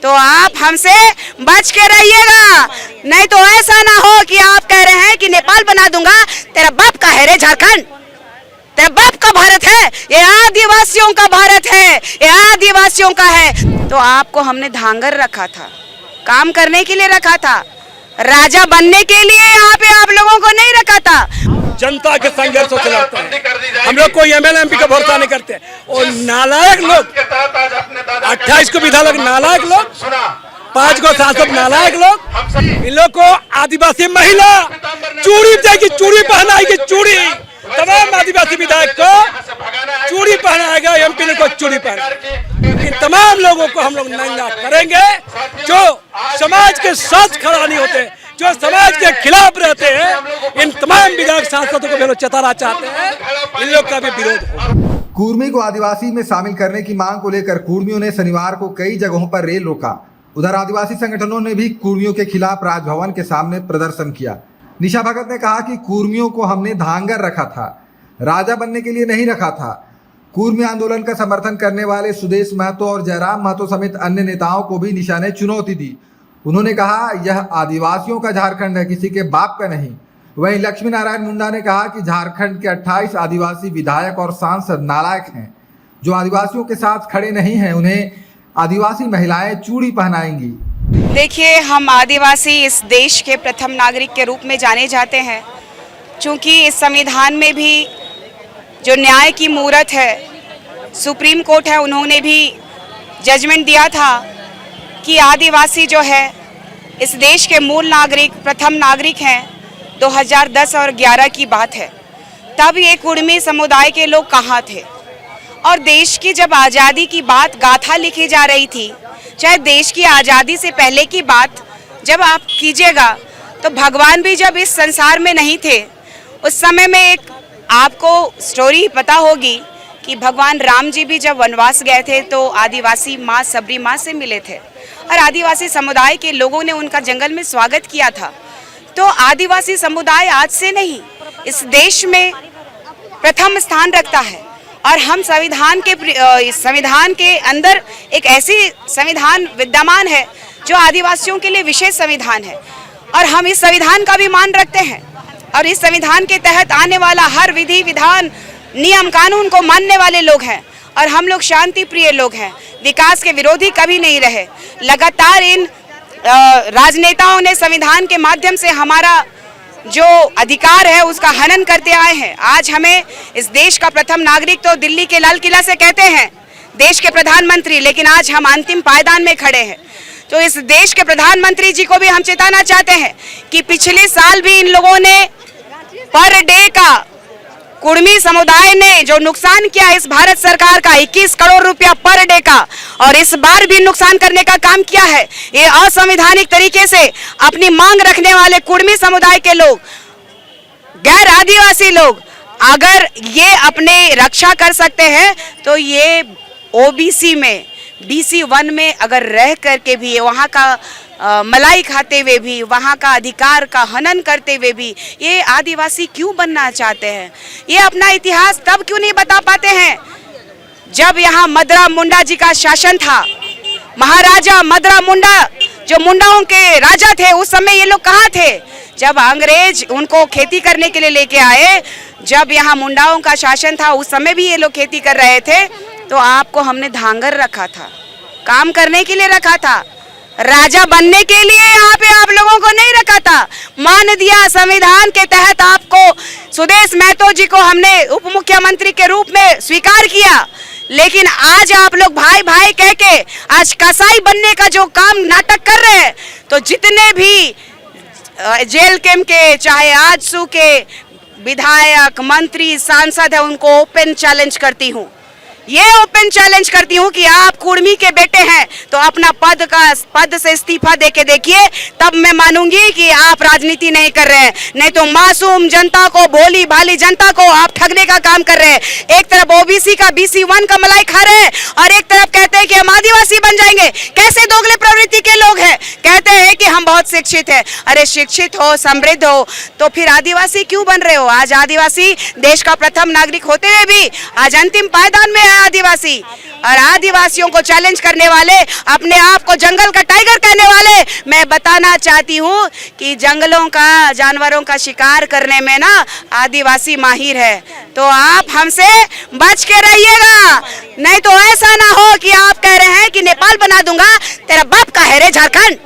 तो आप हमसे बच के रहिएगा, नहीं तो ऐसा ना हो कि आप कह रहे हैं कि नेपाल बना दूंगा। तेरा बाप का है रे झारखंड, तेरा बाप का भारत है, ये आदिवासियों का भारत है, ये आदिवासियों का है। तो आपको हमने धांगर रखा था, काम करने के लिए रखा था, राजा बनने के लिए यहाँ पे आप लोगों को नहीं रखा था। जनता के संघर्ष से लड़ते हैं, हम लोग कोई एमएलए एमपी का भरोसा नहीं करते। और नालायक लोग 28 को विधायक नालायक लोग, 5 को सांसद नालायक लोग, इन लोग को आदिवासी महिला चूड़ी देगी, चूड़ी पहनाएगी, चूड़ी तमाम आदिवासी विधायक को चूड़ी पहनाएगा, एमपी को चूड़ी पहनाएगा। इन तमाम लोगों को हम लोग नंगा करेंगे जो समाज के साथ खड़ा नहीं होते, जो समाज के खिलाफ रहते हैं। इन तमाम विधायक सांसदों को भी लोग चतारा चाहते हैं, इन लोग का भी विरोध हो। कुर्मी को आदिवासी में शामिल करने की मांग को लेकर कुर्मियों ने शनिवार को कई जगहों पर रेल रोका। उधर आदिवासी संगठनों ने भी कुर्मियों के खिलाफ राजभवन के सामने प्रदर्शन किया। निशा भगत ने कहा कि कुर्मियों को हमने धांगर रखा था, राजा बनने के लिए नहीं रखा था। कुर्मी आंदोलन का समर्थन करने वाले सुदेश महतो और जयराम महतो समेत अन्य नेताओं को भी निशा ने चुनौती दी। उन्होंने कहा यह आदिवासियों का झारखंड है, किसी के बाप का नहीं। वहीं लक्ष्मी नारायण मुंडा ने कहा कि झारखंड के 28 आदिवासी विधायक और सांसद नालायक हैं, जो आदिवासियों के साथ खड़े नहीं हैं, उन्हें आदिवासी महिलाएं चूड़ी पहनाएंगी। देखिए, हम आदिवासी इस देश के प्रथम नागरिक के रूप में जाने जाते हैं, क्योंकि इस संविधान में भी जो न्याय की मूरत है, सुप्रीम कोर्ट है, उन्होंने भी जजमेंट दिया था कि आदिवासी जो है इस देश के मूल नागरिक, प्रथम नागरिक हैं। 2010 और 11 की बात है, तब ये कुर्मी समुदाय के लोग कहाँ थे? और देश की जब आज़ादी की बात गाथा लिखी जा रही थी, चाहे देश की आज़ादी से पहले की बात जब आप कीजिएगा, तो भगवान भी जब इस संसार में नहीं थे, उस समय में एक आपको स्टोरी पता होगी कि भगवान राम जी भी जब वनवास गए थे तो आदिवासी माँ सबरी माँ से मिले थे और आदिवासी समुदाय के लोगों ने उनका जंगल में स्वागत किया था। तो आदिवासी समुदाय आज से नहीं, इस देश में प्रथम स्थान रखता है। और हम संविधान के अंदर एक ऐसी संविधान विद्यमान है जो आदिवासियों के लिए विशेष संविधान है, और हम इस संविधान का भी मान रखते हैं। और इस संविधान के तहत आने वाला हर विधि विधान नियम कानून को मानने वाले लोग हैं, और हम लोग शांति प्रिय लोग हैं, विकास के विरोधी कभी नहीं रहे। लगातार इन राजनेताओं ने संविधान के माध्यम से हमारा जो अधिकार है उसका हनन करते आए हैं। आज हमें इस देश का प्रथम नागरिक तो दिल्ली के लाल किला से कहते हैं, देश के प्रधानमंत्री, लेकिन आज हम अंतिम पायदान में खड़े हैं। तो इस देश के प्रधानमंत्री जी को भी हम चेताना चाहते हैं कि पिछले साल भी इन लोगों ने पर डे का कुर्मी समुदाय ने जो नुकसान किया इस भारत सरकार का 21 करोड़ रुपया पर डे का, और इस बार भी नुकसान करने का काम किया है। ये असंवैधानिक तरीके से अपनी मांग रखने वाले कुर्मी समुदाय के लोग, गैर आदिवासी लोग, अगर ये अपने रक्षा कर सकते हैं तो ये ओबीसी में BC1 में अगर रह करके भी वहाँ का मलाई खाते हुए भी, वहाँ का अधिकार का हनन करते हुए भी ये आदिवासी क्यों बनना चाहते हैं? ये अपना इतिहास तब क्यों नहीं बता पाते हैं जब यहाँ मदरा मुंडा जी का शासन था। महाराजा मदरा मुंडा जो मुंडाओं के राजा थे, उस समय ये लोग कहाँ थे? जब अंग्रेज उनको खेती करने के लिए लेके आए, जब यहाँ मुंडाओं का शासन था, उस समय भी ये लोग खेती कर रहे थे। तो आपको हमने धांगर रखा था, काम करने के लिए रखा था, राजा बनने के लिए यहाँ पे आप लोगों को नहीं रखा था। मान दिया संविधान के तहत आपको, सुदेश महतो जी को हमने उप मुख्यमंत्री के रूप में स्वीकार किया, लेकिन आज आप लोग भाई भाई कह के आज कसाई बनने का जो काम नाटक कर रहे हैं, तो जितने भी जेल कैंप के, चाहे आजसू के विधायक, मंत्री, सांसद है, उनको ओपन चैलेंज करती हूँ। ये ओपन चैलेंज करती हूँ कि आप कुर्मी के बेटे हैं तो अपना पद से इस्तीफा देके देखिए, तब मैं मानूंगी कि आप राजनीति नहीं कर रहे हैं। नहीं तो मासूम जनता को, भोली भाली जनता को आप ठगने का काम कर रहे हैं। एक तरफ ओबीसी का BC1 का मलाई खा रहे हैं और एक तरफ कहते हैं कि हम आदिवासी बन जाएंगे। कैसे दोगले प्रवृत्ति के लोग हैं? कहते हैं कि हम बहुत शिक्षित हैं। अरे शिक्षित हो, समृद्ध हो, तो फिर आदिवासी क्यों बन रहे हो? आज आदिवासी देश का प्रथम नागरिक होते हुए भी आज अंतिम पायदान में है आदिवासी। और आदिवासियों को चैलेंज करने वाले, अपने आप को जंगल का टाइगर कहने वाले, मैं बताना चाहती हूँ कि जंगलों का, जानवरों का शिकार करने में ना आदिवासी माहिर है। तो आप हमसे बच के रहिएगा, नहीं तो ऐसा ना हो कि आप कह रहे हैं कि नेपाल बना दूंगा। तेरा बाप का है रे झारखंड,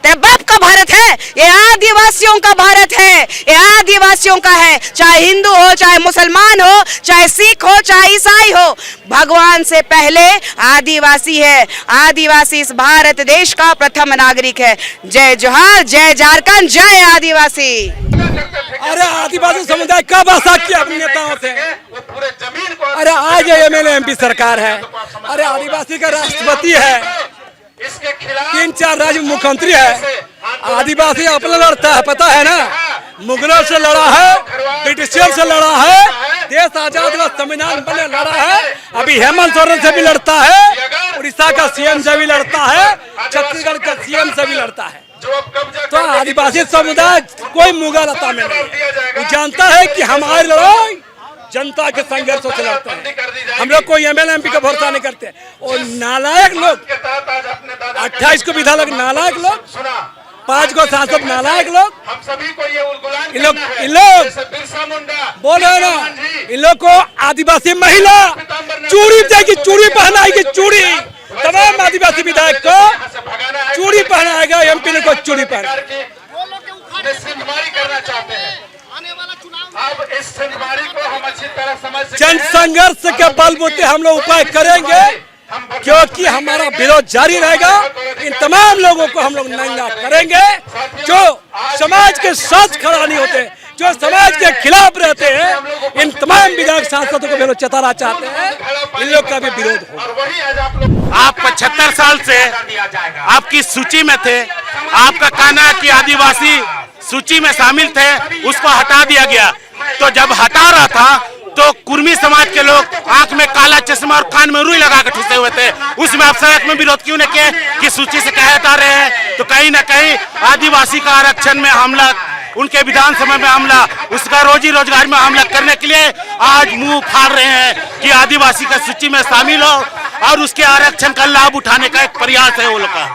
तेरा बाप का भारत है, ये आदिवासियों का भारत है, ये आदिवासियों का है। चाहे हिंदू हो, चाहे मुसलमान हो, चाहे सिख हो, चाहे ईसाई हो, भगवान से पहले आदिवासी है। आदिवासी इस भारत देश का प्रथम नागरिक है। जय जोहार, जय झारखंड, जय आदिवासी। अरे आदिवासी समुदाय कब आशा किया अपने नेताओं से? अरे आज एमएलए एमपी सरकार है, अरे आदिवासी का राष्ट्रपति है, 3-4 राज्य मुख्यमंत्री है। आदिवासी अपना लड़ता है, पता है ना, मुगलों से लड़ा है, ब्रिटिशों से लड़ा है, देश आजाद हुआ, संविधान बने लड़ा है, अभी हेमंत सोरेन से भी लड़ता है, उड़ीसा का सीएम से भी लड़ता है, छत्तीसगढ़ का सीएम से भी लड़ता है। तो आदिवासी समुदाय कोई मुगल लता में नहीं, वो जानता है कि हमारी लड़ाई जनता के संघर्षों से लड़ते हैं। हम लोग कोई एमएलए एमपी का भरोसा नहीं करते। और नालायक लोग, 28 को विधायक नालायक लोग, 5 को सांसद नालायक लोग, इन लोग बोल रहे ना, इन लोग को आदिवासी महिला चूड़ी देगी, चूड़ी पहनाएगी, चूड़ी तमाम आदिवासी विधायक को चूड़ी पहनाएगा, एमपी को चूड़ी पहना। अब इस संगवारी को हम अच्छी तरह समझ जन संघर्ष के बलबूते हम लोग उपाय करेंगे, क्योंकि हमारा विरोध जारी रहेगा। इन तमाम लोगों को हम लोग नंगा करेंगे जो समाज के साथ खड़ा नहीं होते, जो समाज के खिलाफ रहते हैं। इन तमाम विधायक सांसदों को विरोध चताना चाहते हैं, इन लोग का भी विरोध हो। आप 75 साल से आपकी सूची में थे, आपका कहना है कि आदिवासी सूची में शामिल थे, उसको हटा दिया गया। तो जब हटा रहा था तो कुर्मी समाज के लोग आंख में काला चश्मा और कान में रुई लगा कर ठुसे हुए थे, उसमें आप सड़क में विरोध क्यों नहीं किए कि सूची से कहे हटा रहे हैं? तो कहीं ना कहीं आदिवासी का आरक्षण में हमला, उनके विधानसभा में हमला, उसका रोजी रोजगार में हमला करने के लिए आज मुंह फाड़ रहे हैं कि आदिवासी का सूची में शामिल हो और उसके आरक्षण का लाभ उठाने का एक प्रयास है वो लोग का।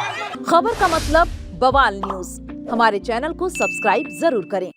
खबर का मतलब बवाल न्यूज, हमारे चैनल को सब्सक्राइब जरूर करें।